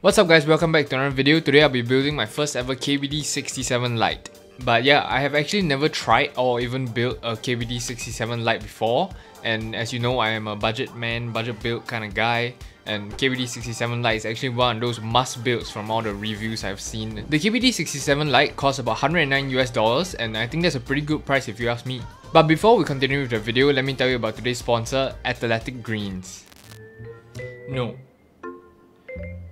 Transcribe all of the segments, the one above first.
What's up guys, welcome back to another video. Today I'll be building my first ever KBD67 Lite. But yeah, I have actually never tried or even built a KBD67 Lite before. And as you know, I am a budget man, budget build kind of guy. And KBD67 Lite is actually one of those must builds from all the reviews I've seen. The KBD67 Lite costs about $109 US, and I think that's a pretty good price if you ask me. But before we continue with the video, let me tell you about today's sponsor, Athletic Greens. No,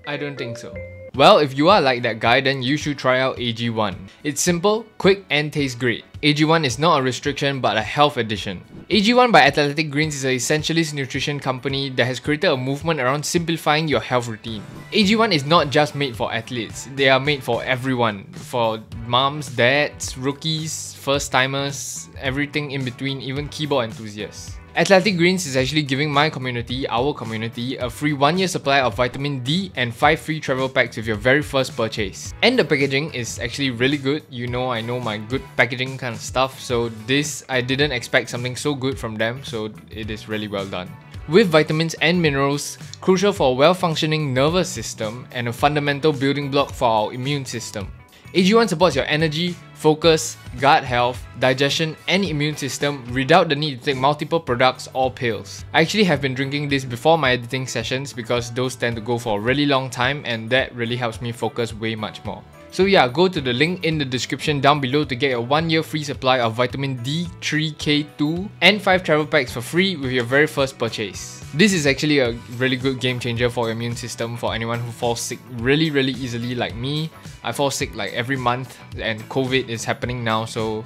I don't think so. Well, if you are like that guy, then you should try out AG1. It's simple, quick, and tastes great. AG1 is not a restriction but a health addition. AG1 by Athletic Greens is an essentialist nutrition company that has created a movement around simplifying your health routine. AG1 is not just made for athletes, they are made for everyone. For moms, dads, rookies, first timers, everything in between, even keyboard enthusiasts. Athletic Greens is actually giving my community, our community, a free 1-year supply of vitamin D and 5 free travel packs with your very first purchase. And the packaging is actually really good. You know, I know my good packaging kind of stuff, so this, I didn't expect something so good from them, so it is really well done. With vitamins and minerals, crucial for a well-functioning nervous system and a fundamental building block for our immune system. AG1 supports your energy, focus, gut health, digestion, and immune system without the need to take multiple products or pills. I actually have been drinking this before my editing sessions because those tend to go for a really long time, and that really helps me focus way much more. So yeah, go to the link in the description down below to get a 1-year free supply of vitamin D3, K2 and 5 travel packs for free with your very first purchase. This is actually a really good game changer for your immune system for anyone who falls sick really easily like me. I fall sick like every month and COVID is happening now, so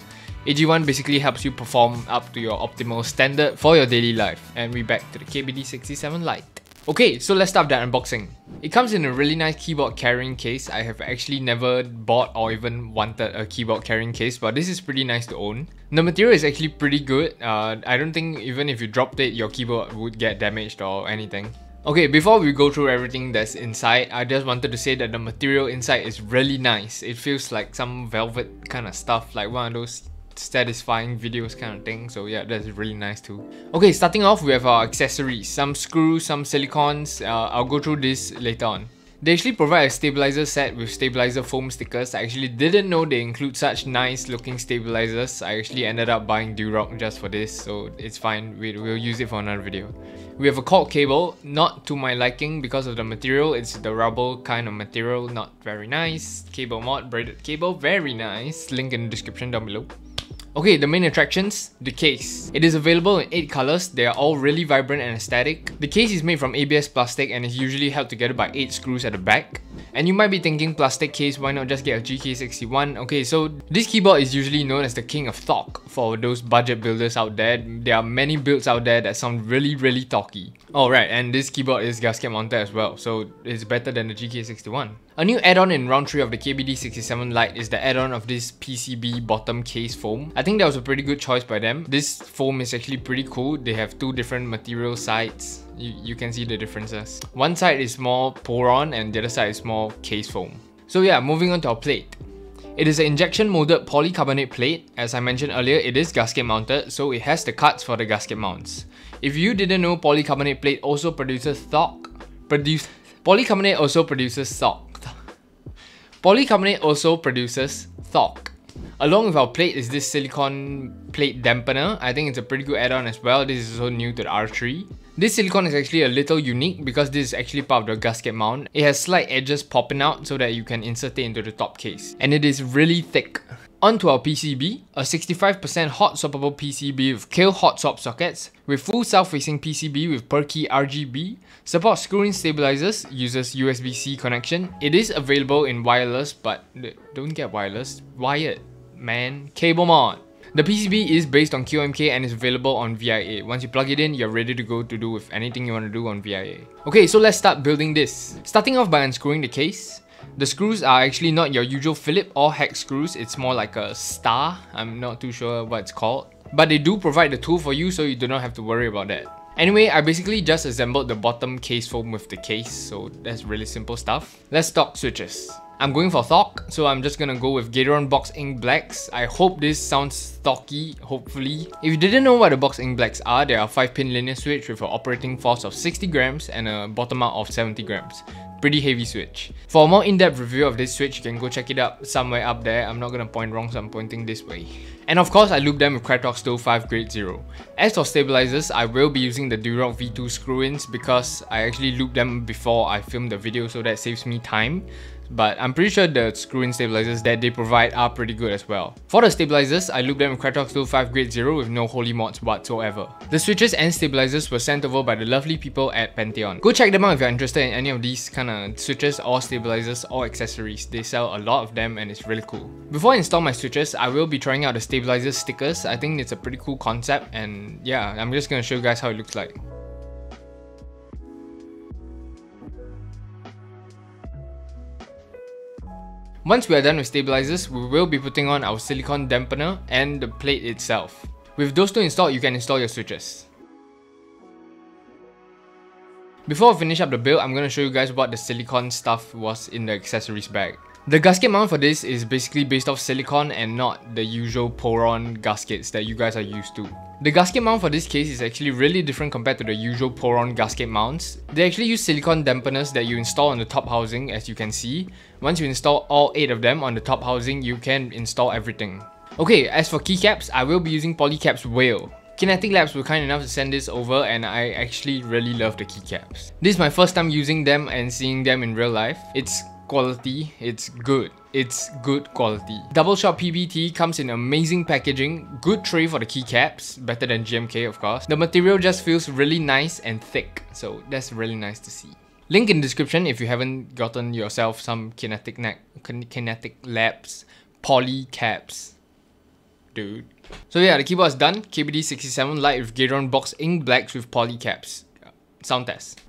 AG1 basically helps you perform up to your optimal standard for your daily life. And we're back to the KBD67 Lite. Okay, so let's start that unboxing. It comes in a really nice keyboard carrying case. I have actually never bought or even wanted a keyboard carrying case, but this is pretty nice to own. The material is actually pretty good. I don't think even if you dropped it, your keyboard would get damaged or anything. Okay, before we go through everything that's inside, I just wanted to say that the material inside is really nice. It feels like some velvet kind of stuff, like one of those satisfying videos kind of thing, so yeah, that's really nice too. Okay, starting off we have our accessories, some screws, some silicons. I'll go through this later on. They actually provide a stabilizer set with stabilizer foam stickers. I actually didn't know they include such nice looking stabilizers. I actually ended up buying Durock just for this, so it's fine, we'll use it for another video. We have a cord cable, not to my liking because of the material. It's the rubber kind of material, not very nice. Cable mod, braided cable, very nice. Link in the description down below. Okay, the main attractions, the case. It is available in 8 colors. They are all really vibrant and aesthetic. The case is made from ABS plastic and is usually held together by 8 screws at the back. And you might be thinking, plastic case, why not just get a GK61? Okay, so this keyboard is usually known as the king of thock for those budget builders out there. There are many builds out there that sound really thocky. Alright, and this keyboard is gasket mounted as well, so it's better than the GK61. A new add-on in round 3 of the KBD67 Lite is the add-on of this PCB bottom case foam. I think that was a pretty good choice by them. This foam is actually pretty cool. They have 2 different material sides. You can see the differences. One side is more pour-on and the other side is more case foam. So yeah, moving on to our plate. It is an injection molded polycarbonate plate. As I mentioned earlier, it is gasket mounted, so it has the cuts for the gasket mounts. If you didn't know, polycarbonate plate also produces thock. Polycarbonate also produces thock. Along with our plate is this silicone plate dampener. I think it's a pretty good add-on as well. This is also new to the R3. This silicone is actually a little unique because this is actually part of the gasket mount. It has slight edges popping out so that you can insert it into the top case. And it is really thick. Onto our PCB, a 65% hot swappable PCB with Kill hot swap sockets, with full south-facing PCB with per key RGB, supports screw-in stabilizers, uses USB-C connection. It is available in wireless, but don't get wireless, wired, man, cable mod. The PCB is based on QMK and is available on VIA. Once you plug it in, you're ready to go to do with anything you want to do on VIA. Okay, so let's start building this. Starting off by unscrewing the case. The screws are actually not your usual Phillips or hex screws, it's more like a star. I'm not too sure what it's called. But they do provide the tool for you, so you do not have to worry about that. Anyway, I basically just assembled the bottom case foam with the case, so that's really simple stuff. Let's talk switches. I'm going for thock, so I'm just gonna go with Gateron Box Ink Blacks. I hope this sounds thocky, hopefully. If you didn't know what the Box Ink Blacks are, they are a 5-pin linear switch with an operating force of 60 grams and a bottom out of 70 grams. pretty heavy switch. For a more in-depth review of this switch, you can go check it up somewhere up there. I'm not gonna point wrong, so I'm pointing this way. And of course, I looped them with Cracktalk Stove 5 Grade 0. As for stabilizers, I will be using the Durock V2 screw-ins because I actually looped them before I filmed the video, so that saves me time. But I'm pretty sure the screw-in stabilizers that they provide are pretty good as well. For the stabilizers, I looped them with Cracktalk Stove 5 Grade 0 with no holy mods whatsoever. The switches and stabilizers were sent over by the lovely people at Pantheon. Go check them out if you're interested in any of these kind of switches or stabilizers or accessories. They sell a lot of them and it's really cool. Before I install my switches, I will be trying out the stabilizer stickers. I think it's a pretty cool concept, and yeah, I'm just gonna show you guys how it looks like. Once we are done with stabilizers, we will be putting on our silicone dampener and the plate itself. With those two installed, you can install your switches. Before I finish up the build, I'm going to show you guys what the silicone stuff was in the accessories bag. The gasket mount for this is basically based off silicone and not the usual Poron gaskets that you guys are used to. The gasket mount for this case is actually really different compared to the usual Poron gasket mounts. They actually use silicone dampeners that you install on the top housing, as you can see. Once you install all 8 of them on the top housing, you can install everything. Okay, as for keycaps, I will be using Polycaps Whale. Kinetic Labs were kind enough to send this over and I actually really love the keycaps. This is my first time using them and seeing them in real life. It's quality, it's good. It's good quality. Double shot PBT comes in amazing packaging, good tray for the keycaps, better than GMK of course. The material just feels really nice and thick, so that's really nice to see. Link in the description if you haven't gotten yourself some Kinetic Labs Polycaps, dude. So yeah, the keyboard is done. KBD67 Lite with Gateron box ink blacks with Polycaps. Sound test.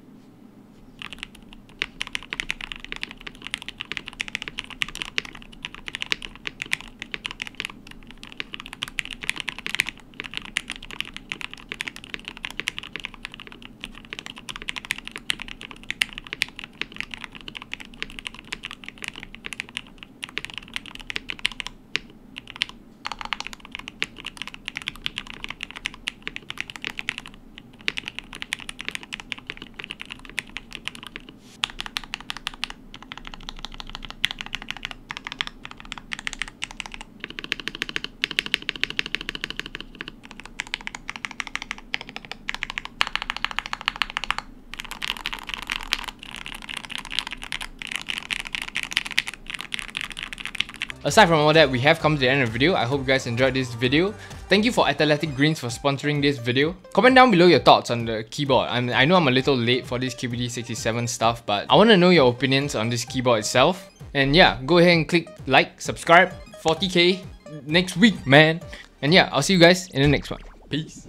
Aside from all that, we have come to the end of the video. I hope you guys enjoyed this video. Thank you for Athletic Greens for sponsoring this video. Comment down below your thoughts on the keyboard. I know I'm a little late for this KBD67 stuff, but I want to know your opinions on this keyboard itself. And yeah, go ahead and click like, subscribe, 40k next week, man. And yeah, I'll see you guys in the next one. Peace.